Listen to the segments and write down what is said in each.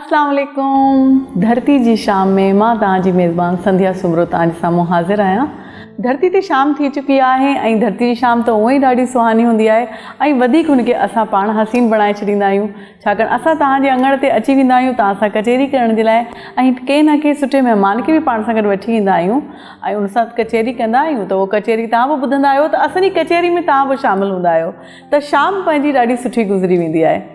अस्सलाम वालेकुम। धरती जी शाम में मां तव्हांजी मेज़बान संध्या सुमरो तव्हांजे साम्हूं हाज़िर आहियां। धरती ते शाम थी चुकी आहे ऐं धरती जी शाम त उअं ई ॾाढी सुहानी हूंदी आहे ऐं वधीक हुनखे असां पाण हसीन बणाए छॾींदा आहियूं, छाकाणि असां तव्हांजे अङण ते अची वेंदा आहियूं तव्हां सां कचेरी करण जे लाइ ऐं के न के सुठे महिमान खे बि पाण सां गॾु वठी ईंदा आहियूं ऐं उन सां कचेरी कंदा आहियूं त उहो कचेरी तव्हां बि ॿुधंदा आहियो त असांजी कचेरी में तव्हां बि शामिलु हूंदा आहियो त शाम पंहिंजी ॾाढी सुठी गुज़री वेंदी आहे।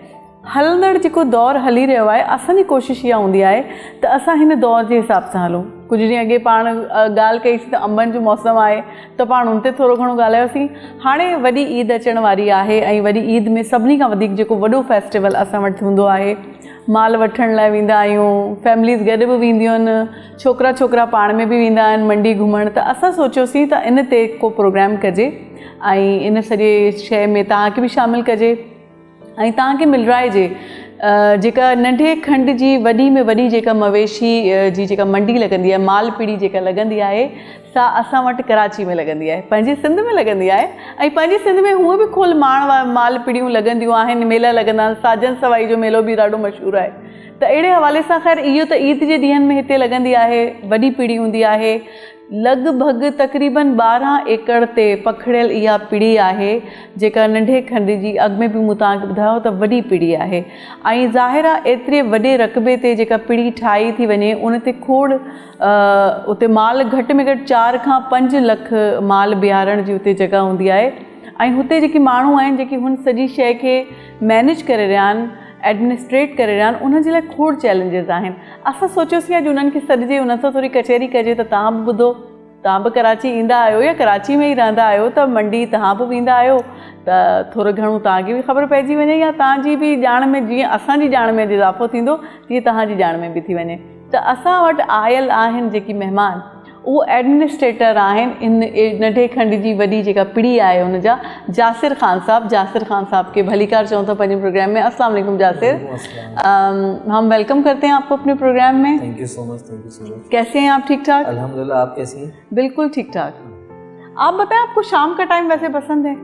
हलंदड़ जेको दौरु हली रहियो आहे, असांजी कोशिशि इहा हूंदी आहे त असां हिन दौर जे हिसाब सां हलूं। कुझु ॾींहं अॻे पाण ॻाल्हि कईसीं त अंबनि जो मौसमु आहे त पाण हुन ते थोरो घणो ॻाल्हायोसीं। हाणे वॾी ईद अचण वारी आहे ऐं वॾी ईद में सभिनी खां वधीक जेको वॾो फेस्टिवल असां वटि हूंदो आहे, माल वठण लाइ वेंदा आहियूं, फैमिलीज़ गॾु बि वेंदियूं आहिनि, छोकिरा छोकिरा पाण में बि वेंदा आहिनि मंडी घुमण। त असां सोचियोसीं त इन ते को प्रोग्राम कजे ऐं इन सॼे शइ में तव्हांखे बि शामिलु कजे ऐं तव्हांखे मिलराइजे जेका नंढे खंड जी वॾी में वॾी जेका मवेशी जी जेका मंडी लॻंदी आहे, माल पीड़ी जेका लॻंदी आहे, सा असां वटि कराची में लॻंदी आहे, पंहिंजी सिंध में लॻंदी आहे ऐं पंहिंजी सिंध में हूअं बि खोल माल पीड़ियूं लॻंदियूं आहिनि, मेला लॻंदा आहिनि। साजन सवाई जो मेलो बि ॾाढो मशहूरु आहे। त अहिड़े हवाले सां ख़ैर इहो त ईद जे ॾींहंनि में हिते लॻंदी आहे, वॾी पीड़ी हूंदी आहे। लॻभॻि तक़रीबन 12 एकड़ ते पखिड़ियल इहा पीड़ी आहे जेका नंढे खंड जी, अॻु में बि मूं तव्हांखे ॿुधायो त वॾी पीड़ी आहे ऐं ज़ाहिर आहे एतिरे वॾे रक़बे ते जेका पीड़ी ठाही थी वञे उन ते खोड़ उते माल घटि में घटि 4 खां 5 लख माल बीहारण जी उते जॻह हूंदी आहे ऐं हुते जेके माण्हू आहिनि जेके हुन सॼी शइ खे मैनेज करे रहिया आहिनि, एडमिनिस्ट्रेट करे रहिया आहिनि, उन जे लाइ खोड़ चैलेंजिस आहिनि। असां सोचियोसीं अॼु उन्हनि खे सॾिजे, उन सां थोरी कचेरी कजे त तव्हां बि ॿुधो। तव्हां बि कराची ईंदा आहियो या कराची में ई रहंदा आहियो त मंडी तव्हां बि वेंदा आहियो त थोरो घणो तव्हांखे बि ख़बर पइजी वञे या तव्हांजी बि ॼाण में, जीअं असांजी ॼाण में इज़ाफ़ो थींदो तीअं तव्हांजी ॼाण में बि थी वञे। त असां वटि आयल आहिनि जेकी महिमान, उहो एडमिनिस्ट्रेटर आहिनि इन नंढे खंड जी वॾी जेका पीड़ी आहे हुन जा, जासिर ख़ान साहब। जासिर ख़ान साहब के भलीकार चौं तो पंहिंजे प्रोग्राम में। अस्सलाम वालेकुम जासिर, हम वेलकम करते हैं आपको अपने प्रोग्राम में। Thank you so much, thank you so much. कैसे हैं आप? ठीक ठाक? अल्हम्दुलिल्लाह, आप कैसी हैं? बिल्कुल ठीक ठाक। आप बताएं, आपको शाम का टाइम वैसे पसंद है?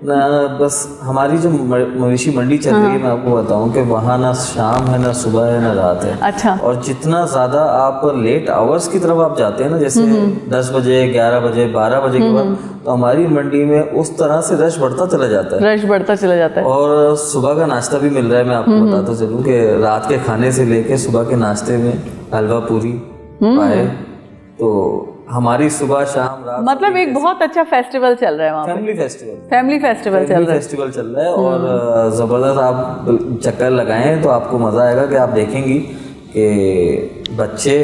ना, बस हमारी जो मवेशी मंडी चल रही है, मैं आपको बताऊं कि वहाँ ना शाम है, ना सुबह है, ना रात है। अच्छा। और जितना ज़्यादा आप लेट आवर्स की तरफ आप जाते हैं ना, जैसे 10 बजे, 11 बजे, 12 बजे के बाद, तो हमारी मंडी में उस तरह से रश बढ़ता चला जाता है। रश बढ़ता चला जाता है। और सुबह का नाश्ता भी मिल रहा है। मैं आपको बताता चलूँ कि रात के खाने से लेके सुबह के नाश्ते में हलवा पूरी पाए, तो हमारी सुबह शाम रात, मतलब एक बहुत अच्छा फेस्टिवल चल रहा है वहाँ पे। फैमिली फेस्टिवल चल रहा है और ज़बरदस्त। आप चक्कर लगाएं तो आपको मज़ा आएगा कि आप देखेंगी कि बच्चे,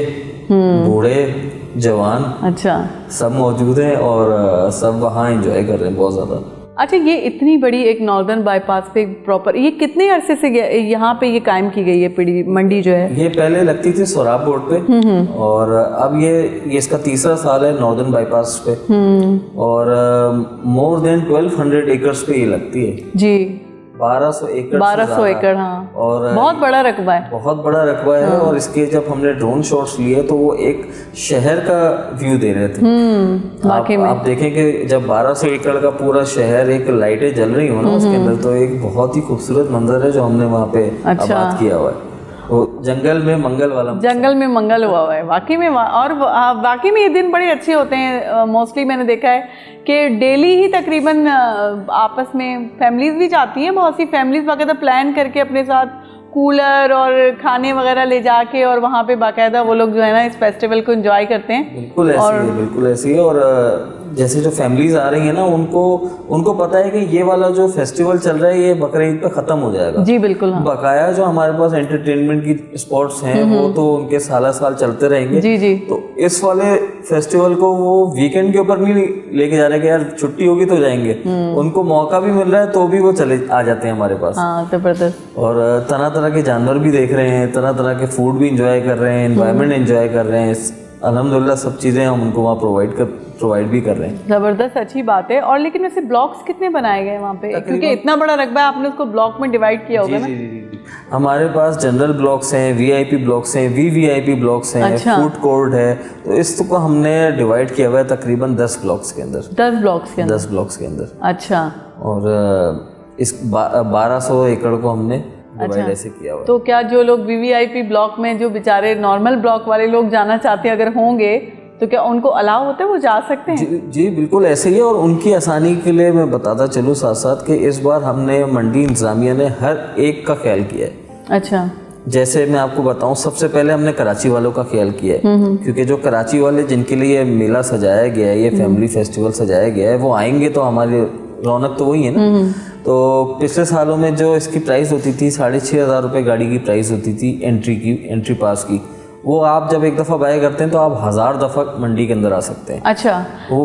बूढ़े, जवान, अच्छा, सब मौजूद हैं और सब वहाँ एंजॉय कर रहे हैं बहुत ज़्यादा। अच्छा, ये इतनी बड़ी एक नॉर्दर्न बाईपास पे प्रॉपर, ये कितने अरसे से यहाँ पे ये कायम की गई है पीड़ी मंडी जो है? ये पहले लगती थी सोराब बोर्ड पे और अब ये इसका 3रा साल है नॉर्दर्न बाईपास पे और मोर देन 1200 एकर्स पे ये लगती है जी। 1200 एकड़, हाँ, और बहुत बड़ा रकबा है, बहुत बड़ा रकबा है। और इसके जब हमने ड्रोन शॉट्स लिए तो वो एक शहर का व्यू दे रहे थे। आप देखें कि जब 1200 एकड़ का पूरा शहर एक लाइटें जल रही हो ना उसके अंदर, तो एक बहुत ही खूबसूरत मंजर है जो हमने वहाँ पे आबाद किया हुआ है। तो जंगल में मंगल वाला, जंगल में मंगल हुआ है वाकई में। और वाकई में ये दिन बड़े अच्छे होते हैं। मोस्टली मैंने देखा है कि डेली ही तकरीबन आपस में फैमिलीज़ भी जाती हैं, बहुत सी फैमिलीज़ बाकायदा प्लान करके अपने साथ कूलर और खाने वगैरह ले जाके और वहाँ पे बाकायदा वो लोग जो है ना इस फेस्टिवल को एंजॉय करते हैं। बिल्कुल ऐसी है। और जैसे जो फैमिलीज आ रही है ना, उनको पता है कि ये वाला जो फेस्टिवल चल रहा है ये बकरीद पे खत्म हो जाएगा। जी बिल्कुल, हाँ। बकाया जो हमारे पास एंटरटेनमेंट की स्पॉट्स हैं वो तो उनके साल चलते रहेंगे। जी जी। तो इस वाले फेस्टिवल को वो वीकेंड के ऊपर नहीं लेके जा रहे कि यार छुट्टी होगी तो जाएंगे। उनको मौका भी मिल रहा है तो भी वो चले आ जाते हैं हमारे पास। हाँ, जबरदस्त। और तरह तरह के जानवर भी देख रहे हैं, तरह तरह के फूड भी इंजॉय कर रहे हैं, एनवायरनमेंट एंजॉय कर रहे हैं। अल्हम्दुलिल्लाह सब चीज़ें हम उनको वहाँ प्रोवाइड भी कर रहे हैं। ज़बरदस्त, अच्छी बात है। और लेकिन वैसे ब्लॉक्स कितने बनाए गए वहाँ पे? क्योंकि इतना बड़ा रकबा है, आपने उसको ब्लॉक में डिवाइड किया होगा ना? जी। हमारे पास जनरल ब्लॉक्स हैं, वीआईपी ब्लॉक्स हैं, वीवीआईपी ब्लॉक्स हैं, अच्छा, फूड कोर्ट है। तो इसको हमने डिवाइड किया हुआ है तकरीबन 10 ब्लॉक्स के अंदर। 10 ब्लॉक्स के अंदर। अच्छा। और इस 1200 एकड़ को हमने डिवाइड ऐसे किया हुआ है। तो क्या जो लोग वीवीआईपी ब्लॉक में, जो बेचारे नॉर्मल ब्लॉक वाले लोग जाना चाहते हैं अगर होंगे, तो क्या उनको अलाउ होता है, वो जा सकते हैं? जी बिल्कुल ऐसे ही है। और उनकी आसानी के लिए मैं बताता चलूँ साथ साथ कि इस बार हमने मंडी इंतजामिया ने हर एक का ख्याल किया है। अच्छा। जैसे मैं आपको बताऊं, सबसे पहले हमने कराची वालों का ख्याल किया है, क्योंकि जो कराची वाले जिनके लिए ये मेला सजाया गया है, ये फैमिली फेस्टिवल सजाया गया है, वो आएंगे तो हमारी रौनक तो वही है ना। तो पिछले सालों में जो इसकी प्राइस होती थी 6,500 रुपये गाड़ी की प्राइस होती थी एंट्री पास की, वो आप जब एक दफ़ा बाय करते हैं तो आप 1000 दफ़ा मंडी के अंदर आ सकते हैं। अच्छा। वो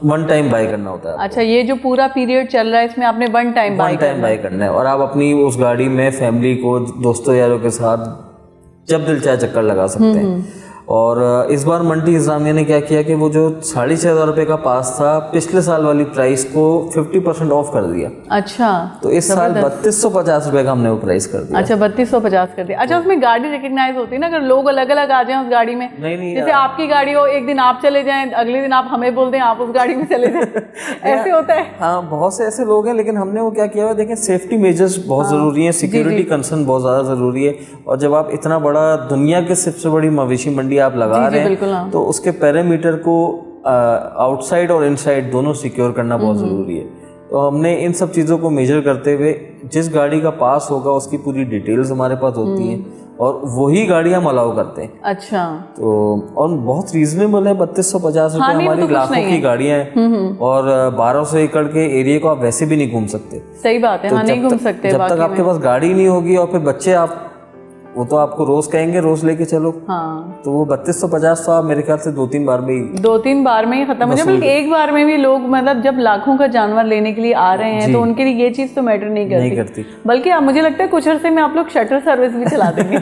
वन टाइम बाय करना होता है। अच्छा, ये जो पूरा पीरियड चल रहा है इसमें आपने वन टाइम बाय करना है और आप अपनी उस गाड़ी में फैमिली को, दोस्तों यारों के साथ जब दिल चाहे चक्कर लगा सकते हैं। और इस बार मंडी इंतजामिया ने क्या किया कि वो जो 6,500 रुपये का पास था, पिछले साल वाली प्राइस को 50% ऑफ कर दिया। अच्छा। तो इस साल 3250 रुपये का हमने वो प्राइस कर दिया। अच्छा, 3250 कर दिया। अच्छा, उसमें गाड़ी रिकग्नाइज होती है ना, अगर लोग अलग अलग आ जाएं उस गाड़ी में? नहीं जैसे आपकी गाड़ी हो, एक दिन आप चले जाएं, अगले दिन आप हमें बोल दें आप उस गाड़ी में चले जाएं, ऐसे होता है? हाँ, बहुत से ऐसे लोग हैं, लेकिन हमने वो क्या किया हुआ, देखें सेफ्टी मेजर्स बहुत ज़रूरी है, सिक्योरिटी कंसर्न बहुत ज़्यादा ज़रूरी है। और जब आप इतना बड़ा, दुनिया की सबसे बड़ी मवेशी मंडी आप लगा रहे हैं, तो उसके पैरामीटर को आउटसाइड और इनसाइड दोनों सिक्योर करना बहुत ज़रूरी है। तो हमने इन सब चीज़ों को मेजर करते हुए, जिस गाड़ी का पास होगा उसकी पूरी डिटेल्स हमारे पास होती हैं और वही गाड़ी हम अलाउ करते हैं। अच्छा। तो और बहुत रीजनेबल है, 3250 रुपये। हमारी लाखों की गाड़ियाँ हैं और 1200 एकड़ के एरिया को आप वैसे भी नहीं घूम सकते। सही बात है। हाँ, नहीं घूम सकते जब तक आपके पास गाड़ी नहीं होगी। और फिर बच्चे, आप वो तो आपको रोज कहेंगे रोज लेके चलो। हाँ। तो वो 3250 तो आप मेरे ख्याल से 2-3 बार में ही खत्म हो जाए। बल्कि एक बार में भी लोग, मतलब जब लाखों का जानवर लेने के लिए आ रहे हैं तो उनके लिए ये चीज तो मैटर नहीं करती। बल्कि मुझे लगता है कुछ अरसे में आप लोग शटल सर्विस भी चला देंगे।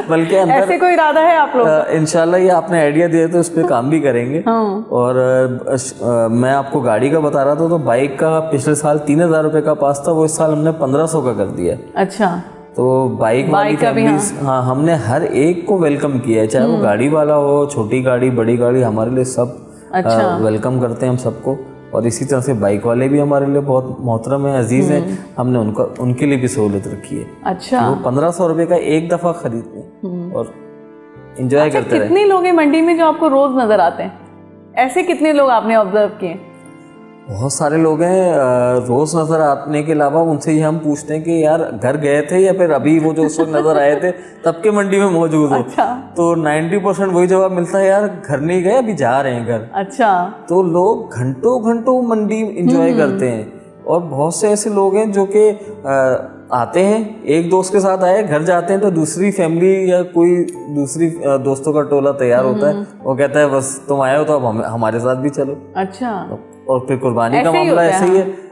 बल्कि ऐसे कोई इरादा है आप लोग? इंशाल्लाह ये आपने आइडिया दिया तो उस पर काम भी करेंगे। और मैं आपको गाड़ी का बता रहा था, तो बाइक का पिछले साल 3000 रुपये का पास था, वो इस साल हमने 1500 का कर दिया। अच्छा। तो बाइक वाली फैमिलीज, हाँ, हमने हर एक को वेलकम किया है, चाहे वो गाड़ी वाला हो, छोटी गाड़ी, बड़ी गाड़ी, हमारे लिए सब वेलकम करते हैं हम सबको। और इसी तरह से बाइक वाले भी हमारे लिए बहुत मोहतरम है, अजीज हैं, हमने उनके लिए भी सहूलियत रखी है। अच्छा। तो 1500 रुपये का एक दफ़ा खरीदते हैं और इंजॉय करते हैं। कितने लोग हैं मंडी में जो आपको रोज नजर आते हैं? ऐसे कितने लोग आपने ऑब्जर्व किए? बहुत सारे लोग हैं। रोज नजर आने के अलावा उनसे ये हम पूछते हैं कि यार घर गए थे या फिर अभी वो जो उस वक्त नजर आए थे तब के मंडी में मौजूद हो। अच्छा। तो 90% वही जवाब मिलता है, यार घर नहीं गए, अभी जा रहे हैं घर। अच्छा। तो लोग घंटों घंटों मंडी एंजॉय करते हैं। और बहुत से ऐसे लोग हैं जो कि आते हैं, एक दोस्त के साथ आए, घर जाते हैं तो दूसरी फैमिली या कोई दूसरी दोस्तों का टोला तैयार होता है, वो कहता है बस तुम आए हो तो अब हमारे साथ भी चलो। अच्छा। और फिर कुर्बानी का मामला ऐसे ही है।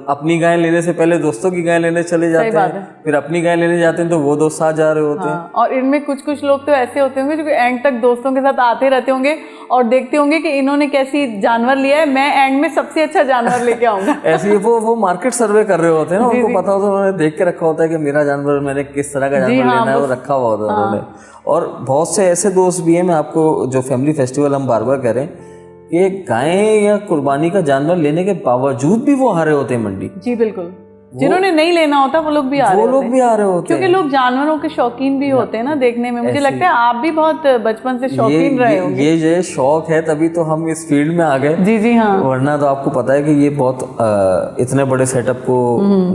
अपनी गाय लेने से पहले दोस्तों की गाय लेने चले जाते हैं, फिर अपनी गाय लेने जाते हैं तो वो दोस्त साथ जा रहे होते हैं। और इनमें कुछ लोग तो ऐसे होते होंगे जो एंड तक दोस्तों के साथ आते रहते होंगे और देखते होंगे कि इन्होंने कैसी जानवर लिया है, मैं एंड में सबसे अच्छा जानवर लेके आऊंगा। ऐसे ही वो मार्केट सर्वे कर रहे होते हैं ना, उनको पता होता है, उन्होंने देख के रखा होता है कि मेरा जानवर, मैंने किस तरह का जानवर लेना है, वो रखा हुआ होता है उन्होंने। और बहुत से ऐसे दोस्त भी हैं, मैं आपको जो फैमिली फेस्टिवल हम बार बार कह रहे हैं, ये गाय या कुर्बानी का जानवर लेने के बावजूद भी वो हारे होते हैं मंडी। जी बिल्कुल। जिन्होंने नहीं लेना होता वो लोग भी आ रहे होते हैं, क्योंकि लोग जानवरों के शौकीन भी होते हैं ना देखने में। मुझे लगता है आप भी बहुत बचपन से शौकीन रहे होंगे। ये शौक है, तभी तो हम इस फील्ड में आ गए। जी हाँ। वरना तो आपको पता है कि ये बहुत इतने बड़े सेटअप को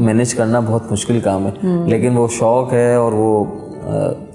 मैनेज करना बहुत मुश्किल काम है, लेकिन वो शौक है और वो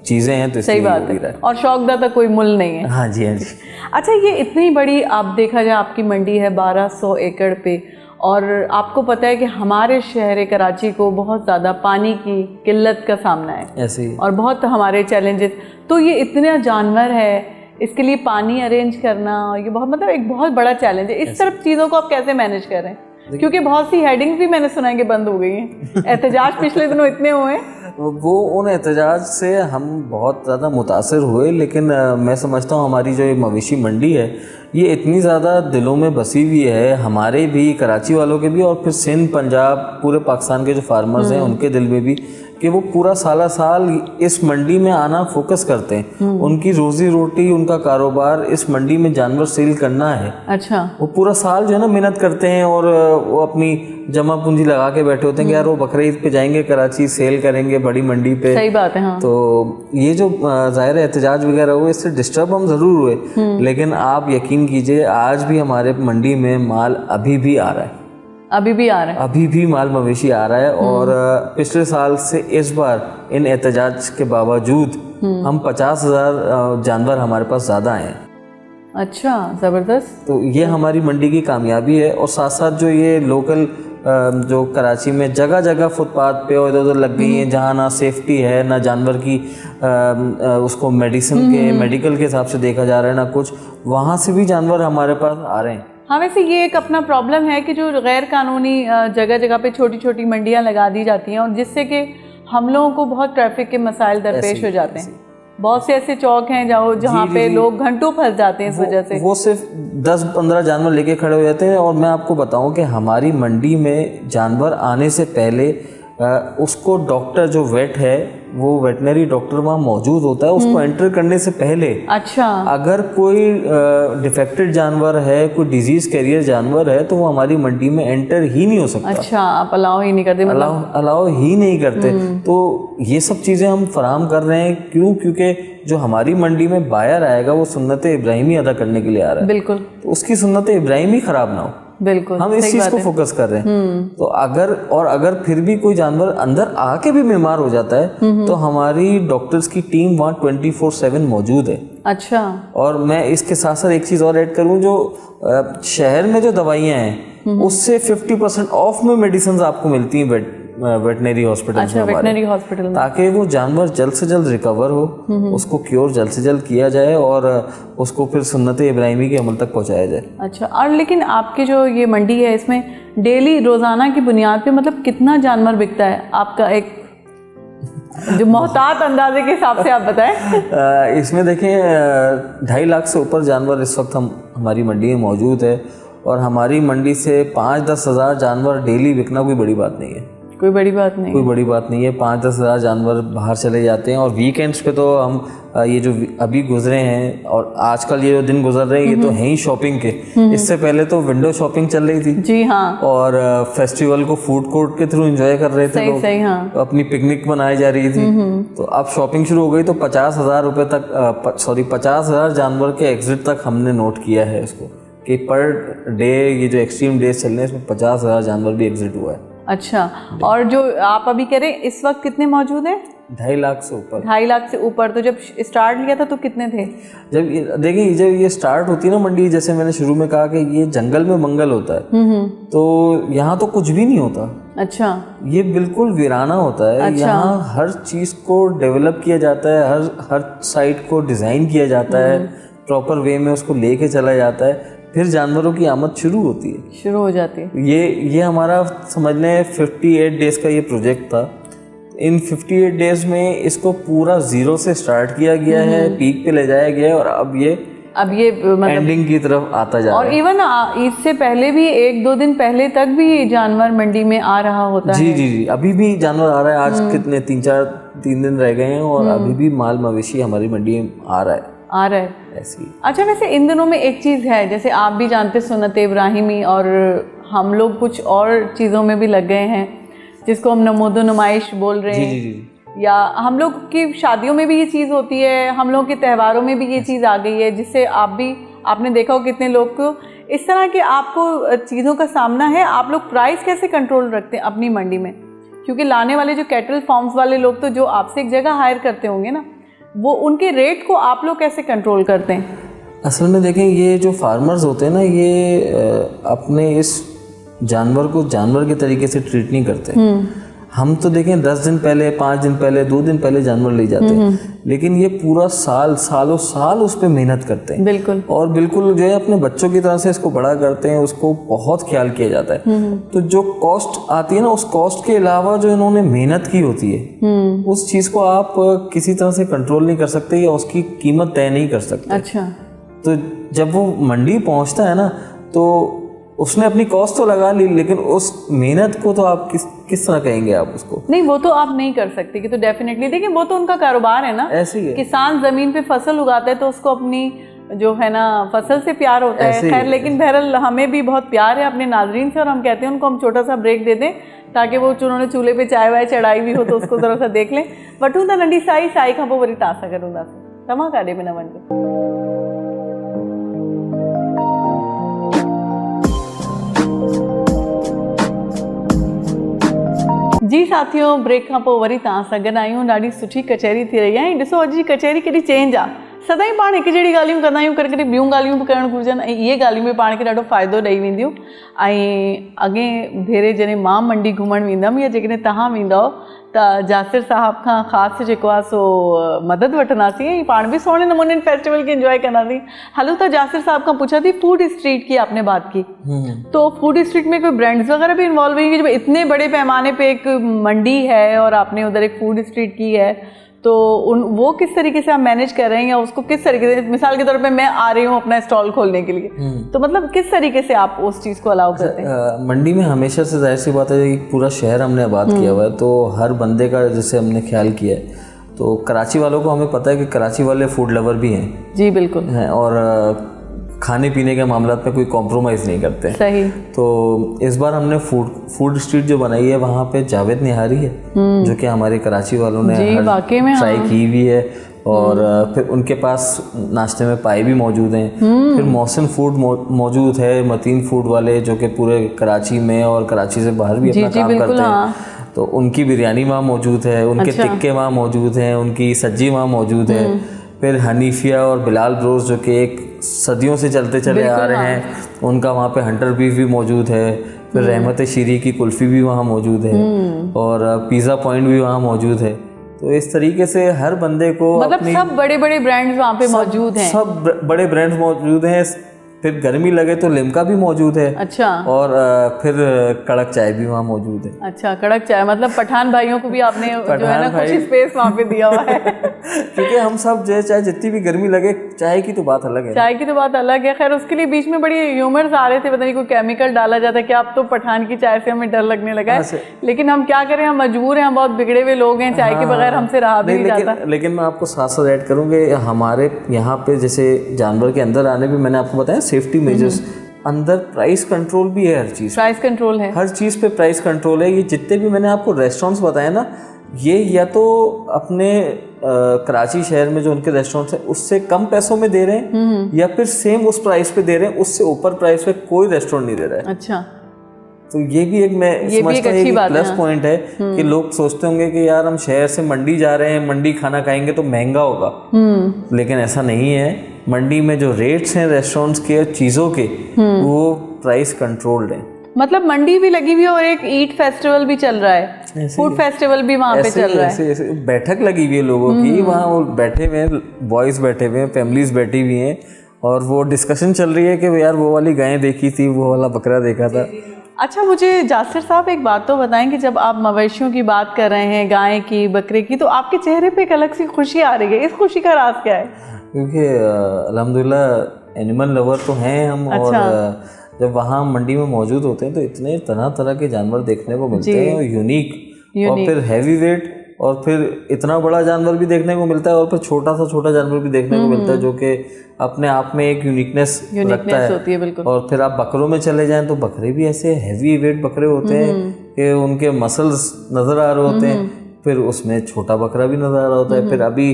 चीजें हैं तो सही बात है। और शौकदा तो कोई मुल नहीं है। हाँ जी, हाँ जी। अच्छा, ये इतनी बड़ी आप देखा जाए आपकी मंडी है 1200 एकड़ पे, और आपको पता है कि हमारे शहर कराची को बहुत ज़्यादा पानी की किल्लत का सामना है ऐसे ही, और बहुत हमारे चैलेंजेस। तो ये इतना जानवर है, इसके लिए पानी अरेंज करना, ये बहुत, मतलब एक बहुत बड़ा चैलेंज है। इस तरफ चीज़ों को आप कैसे मैनेज कर रहे हैं? क्योंकि बहुत सी हेडिंग्स भी मैंने सुना है कि बंद हो गई हैं। एहतजाज पिछले दिनों इतने हुए हैं, वो उन एहतजाज से हम बहुत ज़्यादा मुतासर हुए, लेकिन मैं समझता हूँ हमारी जो ये मवेशी मंडी है ये इतनी ज़्यादा दिलों में बसी हुई है, हमारे भी, कराची वालों के भी, और फिर सिंध, पंजाब, पूरे पाकिस्तान के जो फार्मर्स हैं उनके दिल में भी, कि वो पूरा साला साल इस मंडी में आना फोकस करते हैं। उनकी रोजी रोटी, उनका कारोबार इस मंडी में जानवर सेल करना है। अच्छा। वो पूरा साल जो है ना मेहनत करते हैं और वो अपनी जमा पूंजी लगा के बैठे होते हैं कि यार वो बकरीद पे जाएंगे कराची, सेल करेंगे बड़ी मंडी पे। सही बात है। हाँ। तो ये जो ज़ाहिर है एहतजाज वगैरह हुए, इससे डिस्टर्ब हम ज़रूर हुए, लेकिन आप यकीन कीजिए आज भी हमारे मंडी में माल अभी भी आ रहा है। अभी भी आ रहा है। अभी भी माल मवेशी आ रहा है। और पिछले साल से इस बार इन एहतजाज के बावजूद हम 50,000 जानवर हमारे पास ज़्यादा आए हैं। अच्छा, ज़बरदस्त। तो ये हमारी मंडी की कामयाबी है। और साथ साथ जो ये लोकल जो कराची में जगह जगह फुटपाथ पे और इधर उधर लग गई हैं जहाँ ना सेफ्टी है ना जानवर की उसको मेडिकल के हिसाब से देखा जा रहा है ना कुछ, वहाँ से भी जानवर हमारे पास आ रहे हैं। हाँ, वैसे ये एक अपना प्रॉब्लम है कि जो गैर कानूनी जगह जगह पे छोटी छोटी मंडियाँ लगा दी जाती हैं और जिससे कि हम लोगों को बहुत ट्रैफिक के मसाइल दरपेश हो जाते हैं। बहुत से ऐसे चौक हैं जहाँ पे लोग घंटों फंस जाते हैं इस वजह से। वो सिर्फ 10-15 जानवर लेके खड़े हो जाते हैं। और मैं आपको बताऊं कि हमारी मंडी में जानवर आने से पहले उसको डॉक्टर जो वेट है, वो वेटनरी डॉक्टर वहाँ मौजूद होता है उसको एंटर करने से पहले। अच्छा। अगर कोई डिफेक्टेड जानवर है, कोई डिजीज कैरियर जानवर है, तो वो हमारी मंडी में एंटर ही नहीं हो सकता। अच्छा, आप अलाउ ही नहीं करते? मतलब अलाउ ही नहीं करते। तो ये सब चीज़ें हम फराहम कर रहे हैं। क्यों? क्योंकि जो हमारी मंडी में बायर आएगा वो सुन्नत इब्राहिमी अदा करने के लिए आ रहा है। बिल्कुल। तो उसकी सुन्नत इब्राहिमी खराब ना हो। बिल्कुल, हम इस चीज को फोकस कर रहे हैं। तो अगर फिर भी कोई जानवर अंदर आके भी बीमार हो जाता है तो हमारी डॉक्टर्स की टीम वहाँ 24/7 मौजूद है। अच्छा। और मैं इसके साथ साथ एक चीज और ऐड करूँ, जो शहर में जो दवाइयाँ हैं उससे 50% ऑफ में मेडिसिन आपको मिलती हैं वेटनरी हॉस्पिटल। अच्छा, वेटनरी हॉस्पिटल में, ताकि वो जानवर जल्द से जल्द रिकवर हो, उसको क्योर जल्द से जल्द किया जाए और उसको फिर सुन्नत इब्राहिमी के अमल तक पहुंचाया जाए। अच्छा। और लेकिन आपकी जो ये मंडी है इसमें डेली रोजाना की बुनियाद पे मतलब कितना जानवर बिकता है आपका, एक जो मोहतात अंदाजे के हिसाब से आप बताएं? इसमें देखें 2.5 लाख से ऊपर जानवर इस वक्त हमारी मंडी में मौजूद है। और हमारी मंडी से 5-10 हज़ार जानवर डेली बिकना कोई बड़ी बात नहीं है। कोई बड़ी बात नहीं, कोई बड़ी बात नहीं है। 5-10 हज़ार जानवर बाहर चले जाते हैं। और वीकेंड्स पे तो हम ये जो अभी गुजरे हैं और आजकल ये जो दिन गुजर रहे हैं ये तो हैं ही शॉपिंग के। इससे पहले तो विंडो शॉपिंग चल रही थी। जी हाँ। और फेस्टिवल को फूड कोर्ट के थ्रू एंजॉय कर रहे थे लोग। सही, हाँ। अपनी पिकनिक मनाई जा रही थी। तो अब शॉपिंग शुरू हो गई तो 50,000 रुपये तक 50,000 जानवर के एग्जिट तक हमने नोट किया है इसको, कि पर डे ये जो एक्सट्रीम डेज चल रहे हैं इसमें 50,000 जानवर भी एग्जिट हुआ है। अच्छा। और जो आप अभी कह रहे हैं इस वक्त कितने मौजूद हैं? 2.5 लाख से ऊपर। 2.5 लाख से ऊपर। तो जब स्टार्ट लिया था तो कितने थे? देखिए जब ये स्टार्ट होती है ना मंडी, जैसे मैंने शुरू में कहा कि ये जंगल में मंगल होता है, तो यहाँ तो कुछ भी नहीं होता। अच्छा। ये बिल्कुल वीराना होता है। अच्छा। यहाँ हर चीज़ को डेवलप किया जाता है, हर साइट को डिज़ाइन किया जाता है, प्रॉपर वे में उसको लेके चला जाता है, फिर जानवरों की आमद शुरू होती है, शुरू हो जाती है। ये हमारा समझ लें 58 डेज का ये प्रोजेक्ट था। इन 58 डेज में इसको पूरा जीरो से स्टार्ट किया गया है, पीक पे ले जाया गया है और अब ये मतलब एंडिंग की तरफ आता जा रहा है। और इवन इससे पहले भी 1-2 दिन पहले तक भी जानवर मंडी में आ रहा होता है। जी, अभी भी जानवर आ रहा है। आज कितने 3 दिन रह गए हैं और अभी भी माल मवेशी हमारी मंडी में आ रहा है ऐसी। अच्छा, वैसे इन दिनों में एक चीज़ है, जैसे आप भी जानते सुन्नत इब्राहिमी और हम लोग कुछ और चीज़ों में भी लग गए हैं जिसको हम नमूदो नुमाइश बोल रहे हैं। जी। या हम लोग की शादियों में भी ये चीज़ होती है, हम लोग के त्योहारों में भी ये चीज़ आ गई है, जिससे आपने देखा हो कितने लोग को इस तरह के आपको चीज़ों का सामना है। आप लोग प्राइस कैसे कंट्रोल रखते हैं अपनी मंडी में? क्योंकि लाने वाले जो कैटल फार्म्स वाले लोग तो जो आपसे एक जगह हायर करते होंगे ना, वो उनके रेट को आप लोग कैसे कंट्रोल करते हैं? असल में देखें, ये जो फार्मर्स होते हैं ना, ये अपने इस जानवर को जानवर के तरीके से ट्रीट नहीं करते। हम तो देखें 10 दिन पहले, 5 दिन पहले, 2 दिन पहले जानवर ले जाते हैं, लेकिन ये पूरा सालों साल उस पर मेहनत करते हैं। बिल्कुल। और बिल्कुल जो है अपने बच्चों की तरह से इसको बड़ा करते हैं, उसको बहुत ख्याल किया जाता है। तो जो कॉस्ट आती है ना, उस कॉस्ट के अलावा जो इन्होंने मेहनत की होती है, उस चीज़ को आप किसी तरह से कंट्रोल नहीं कर सकते या उसकी कीमत तय नहीं कर सकते। अच्छा। तो जब वो मंडी पहुंचता है ना, तो उसने अपनी कॉस्ट तो लगा ली, लेकिन उस मेहनत को तो आप किस तरह कहेंगे आप उसको? नहीं, वो तो आप नहीं कर सकते कि तो डेफिनेटली देखिए वो तो उनका कारोबार है ना, ऐसे ही है। किसान जमीन पे फसल उगाता है तो उसको अपनी जो है ना फसल से प्यार होता है। खैर, लेकिन बहरहाल हमें भी बहुत प्यार है अपने नाजरीन से, और हम कहते हैं उनको हम छोटा सा ब्रेक दे दें ताकि वो उन्होंने चूल्हे पे चाय वाय चढ़ाई भी हो तो उसको जरा सा देख लें। वठूं था नंढी साई खां पोइ वरी तव्हां सां गॾु हूंदासीं। तव्हां काॾे बि न वञिजो। जी साथियों, ब्रेक खां पोइ वरी तव्हां सां गॾु आहियूं। ॾाढी सुठी कचहरी थी रही आहे। ॾिसो अॼु जी कचहरी केॾी चेंज आहे। सदाईं पाण हिकु जहिड़ी ॻाल्हियूं कंदा आहियूं, कॾहिं कॾहिं ॿियूं ॻाल्हियूं बि करणु घुरिजनि, ऐं इहे ॻाल्हियूं बि पाण खे ॾाढो फ़ाइदो ॾेई वेंदियूं। ऐं अॻे भेरे जॾहिं मां मंडी घुमणु वेंदमि या जेकॾहिं तव्हां वेंदव त जासिर साहब खां ख़ासि जेको आहे सो मदद वठंदासीं ऐं पाण बि सुहिणे नमूने फेस्टिवल खे इंजॉय कंदासीं। हलो त जासिर साहब खां पूछा थी, फूड स्ट्रीट की आपने बात की, तो फूड स्ट्रीट में कोई ब्रांड्स वगैरह भी इन्वॉल्व हुई? जब इतने बड़े पैमाने पे एक मंडी है और आपने उधर एक फूड स्ट्रीट की है, तो वो किस तरीके से आप मैनेज कर रहे हैं, या उसको किस तरीके से, मिसाल के तौर पे मैं आ रही हूँ अपना स्टॉल खोलने के लिए, तो मतलब किस तरीके से आप उस चीज़ को अलाउ करते हैं? मंडी में हमेशा से जाहिर सी बात है, पूरा शहर हमने आबाद किया हुआ है, तो हर बंदे का जैसे हमने ख्याल किया है। तो कराची वालों को हमें पता है कि कराची वाले फूड लवर भी हैं। जी बिल्कुल हैं, और खाने पीने के मामला में कोई कॉम्प्रोमाइज़ नहीं करते। सही। तो इस बार हमने फूड स्ट्रीट जो बनाई है, वहाँ पे जावेद निहारी है जो कि हमारे कराची वालों ने ट्राई की हुई है, और फिर उनके पास नाश्ते में पाए भी मौजूद हैं। फिर मोहसिन फूड मौजूद है, मतीन फूड वाले, जो कि पूरे कराची में और कराची से बाहर भी अपना काम करते हैं। तो उनकी बिरयानी वहाँ मौजूद है, उनके टिक्के वहाँ मौजूद हैं, उनकी सब्जी वहाँ मौजूद है। फिर हनीफिया और बिलाल ब्रोस जो कि एक सदियों से चलते चले आ रहे हैं, उनका वहाँ पे हंटर बीफ भी मौजूद है। फिर रहमत शीरी की कुल्फ़ी भी वहाँ मौजूद है, और पिज़्ज़ा पॉइंट भी वहाँ मौजूद है। तो इस तरीके से हर बंदे को मतलब सब बड़े बड़े ब्रांड्स वहाँ पे मौजूद हैं। सब बड़े ब्रांड्स मौजूद हैं। फिर गर्मी लगे तो लिम्का भी मौजूद है। अच्छा। और फिर कड़क चाय भी वहाँ मौजूद है। अच्छा, कड़क चाय मतलब पठान भाइयों को भी आपने जो है ना कुछ स्पेस वहाँ पे दिया हुआ है। क्योंकि हम सब जो है, चाहे जितनी भी गर्मी लगे, चाय की तो बात अलग है। चाय की तो बात अलग है। खैर, उसके लिए बीच में बड़ी ह्यूमर्स आ रहे थे, पता नहीं कोई केमिकल डाला जाता है कि अब तो पठान की चाय से हमें डर लगने लगा है। लेकिन हम क्या करें, हम मजबूर हैं, हम बहुत बिगड़े हुए लोग हैं, चाय के बगैर हमसे रहा भी नहीं जाता। लेकिन मैं आपको साथ साथ ऐड करूँगी, हमारे यहाँ पे जैसे जानवर के अंदर आने भी, मैंने आपको बताया सेफ्टी मेजर्स, अंदर प्राइस कंट्रोल भी है। हर चीज़ प्राइस कंट्रोल है, हर चीज़ पे प्राइस कंट्रोल है। ये जितने भी मैंने आपको रेस्टोरेंट्स बताए ना, ये या तो अपने कराची शहर में जो उनके रेस्टोरेंट्स हैं उससे कम पैसों में दे रहे हैं, या फिर सेम उस प्राइस पे दे रहे हैं, उससे ऊपर प्राइस पे कोई रेस्टोरेंट नहीं दे रहा है। अच्छा। तो ये भी एक, मैं समझता हूँ, एक प्लस पॉइंट है कि लोग सोचते होंगे कि यार हम शहर से मंडी जा रहे हैं, मंडी खाना खाएंगे तो महंगा होगा, लेकिन ऐसा नहीं है। मंडी में जो रेट्स हैं रेस्टोरेंट्स के चीज़ों के, वो प्राइस कंट्रोल्ड हैं। मतलब मंडी भी लगी हुई है और एक ईट फेस्टिवल भी चल रहा है, फूड फेस्टिवल भी वहाँ पे चल रहा है। ऐसे बैठक लगी हुई है लोगों की, वहाँ वो बैठे हुए हैं, बॉयज़ बैठे हुए हैं, फैमिलीज बैठी हुई हैं, और वो डिस्कशन चल रही है कि यार वो वाली गायें देखी थी, वो वाला बकरा देखा था। अच्छा, मुझे जासिर साहब एक बात तो बताएं कि जब आप मवेशियों की बात कर रहे हैं, गाय की, बकरे की, तो आपके चेहरे पे एक अलग सी खुशी आ रही है। इस खुशी का राज क्या है? क्योंकि अल्हम्दुलिल्लाह एनिमल लवर तो हैं हम। अच्छा। और जब वहाँ मंडी में मौजूद होते हैं तो इतने तरह तरह के जानवर देखने को मिलते हैं, यूनिक, और फिर हैवी वेट, और फिर इतना बड़ा जानवर भी देखने को मिलता है, और फिर छोटा सा छोटा जानवर भी देखने को मिलता है, जो कि अपने आप में एक यूनिकनेस रखता है। होती है, बिल्कुल। और फिर आप बकरों में चले जाएं तो बकरे भी ऐसे हैवी वेट बकरे होते हैं कि उनके मसल्स नज़र आ रहे होते हैं, फिर उसमें छोटा बकरा भी नज़र आ रहा होता है। फिर अभी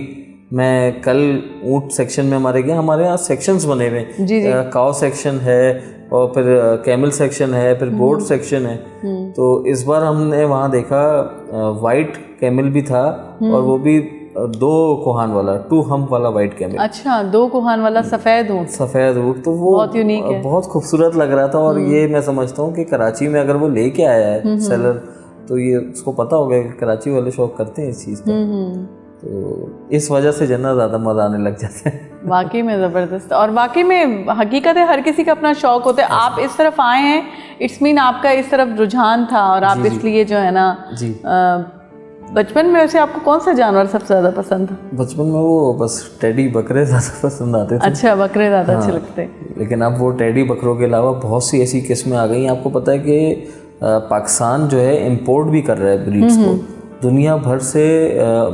मैं कल ऊँट सेक्शन में हमारे यहाँ सेक्शंस बने हुए हैं, काऊ सेक्शन है, और फिर कैमल सेक्शन है, फिर गोट सेक्शन है। तो इस बार हमने वहाँ देखा वाइट कैमल भी था, और वो भी 2 कोहान वाला, 2 हम्प वाला वाइट कैमल। अच्छा, 2 कोहान वाला सफ़ेद ऊँट, तो वो बहुत यूनिक है, बहुत खूबसूरत लग रहा था। और ये मैं समझता हूँ कि कराची में अगर वो लेके आया है सेलर, तो ये उसको पता होगा कि कराची वाले शौक करते हैं इस चीज़ का, तो इस वजह से जना ज़्यादा मज़ा आने लग जाता है। वाकई में ज़बरदस्त। और वाकई में हकीकत है, हर किसी का अपना शौक़ होता है। आप इस तरफ आए हैं, इट्स मीन आपका इस तरफ रुझान था, और आप इसलिए जो है ना बचपन में वैसे आपको कौन सा जानवर सबसे ज़्यादा पसंद था? बचपन में वो बस टेडी बकरे ज़्यादा पसंद आते थे। अच्छा, बकरे ज़्यादा अच्छे लगते हैं। लेकिन अब वो टेडी बकरों के अलावा बहुत सी ऐसी किस्में आ गई हैं। आपको पता है कि पाकिस्तान जो है इंपोर्ट भी कर रहा है ब्रीड्स को। दुनिया भर से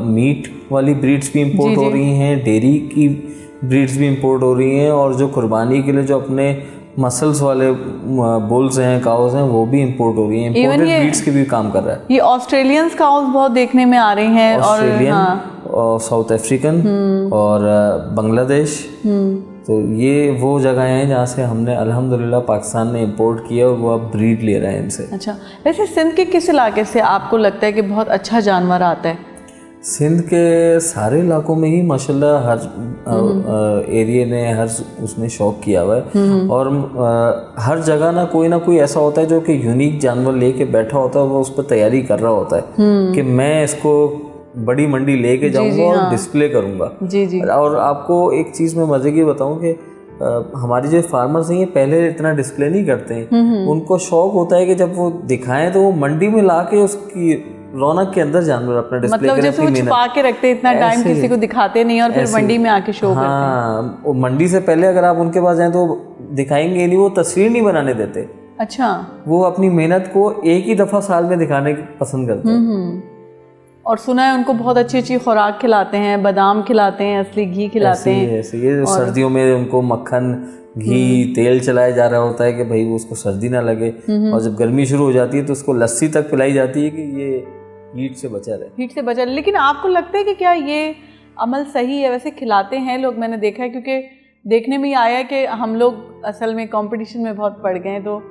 मीट वाली ब्रीड्स भी इंपोर्ट हो रही हैं, डेयरी की ब्रीड्स भी इंपोर्ट हो रही हैं, और जो कुर्बानी के लिए जो अपने मसल्स वाले बुल्स हैं, काउस हैं, वो भी इंपोर्ट हो रही हैं। इंपोर्टेड ब्रीड्स के भी काम कर रहा है। ये ऑस्ट्रेलियंस काउस बहुत देखने में आ रही हैं, ऑस्ट्रेलियन और साउथ अफ्रीकन और बांग्लादेश। तो ये वो जगह हैं जहाँ से हमने अल्हम्दुलिल्लाह पाकिस्तान ने इंपोर्ट किया और वो अब ब्रीड ले रहे हैं इनसे। अच्छा, वैसे सिंध के किस इलाके से आपको लगता है कि बहुत अच्छा जानवर आता है? सिंध के सारे इलाकों में ही माशाल्लाह हर एरिया ने हर उसने शौक किया हुआ है, और हर जगह ना कोई ऐसा होता है जो कि यूनिक जानवर लेके बैठा होता है, वो उस पर तैयारी कर रहा होता है कि मैं इसको बड़ी मंडी लेके जाऊंगा और डिस्प्ले करूंगा। जी। और आपको एक चीज़ मैं मज़े की बताऊं कि हमारे जो फार्मर्स हैं ये पहले इतना डिस्प्ले नहीं करते हैं। उनको शौक होता है कि जब वो दिखाएं तो वो मंडी में ला के उसकी रौनक के अंदर जानवर अपना डिस्प्ले मतलब जैसे वो छुपा के रखते हैं, इतना टाइम किसी को दिखाते नहीं और फिर मंडी में आके शो करते हैं। हाँ, वो मंडी से पहले अगर आप उनके पास जाएं तो दिखाएंगे नहीं, वो तस्वीर नहीं बनाने देते। अच्छा, वो अपनी मेहनत को एक ही दफ़ा साल में दिखाने पसंद करते हैं। और सुना है उनको बहुत अच्छी अच्छी खुराक खिलाते हैं, बादाम खिलाते हैं, असली घी खिलाते हैं। ऐसे ये सर्दियों में उनको मक्खन, घी, तेल चलाया जा रहा होता है कि भाई वो उसको सर्दी ना लगे, और जब गर्मी शुरू हो जाती है तो उसको लस्सी तक पिलाई जाती है कि ये हीट से बचा रहे। लेकिन आपको लगता है कि क्या ये अमल सही है? वैसे खिलाते हैं लोग, मैंने देखा है, क्योंकि देखने में ही आया है कि हम लोग असल में कंपटीशन में बहुत पड़ गए हैं। तो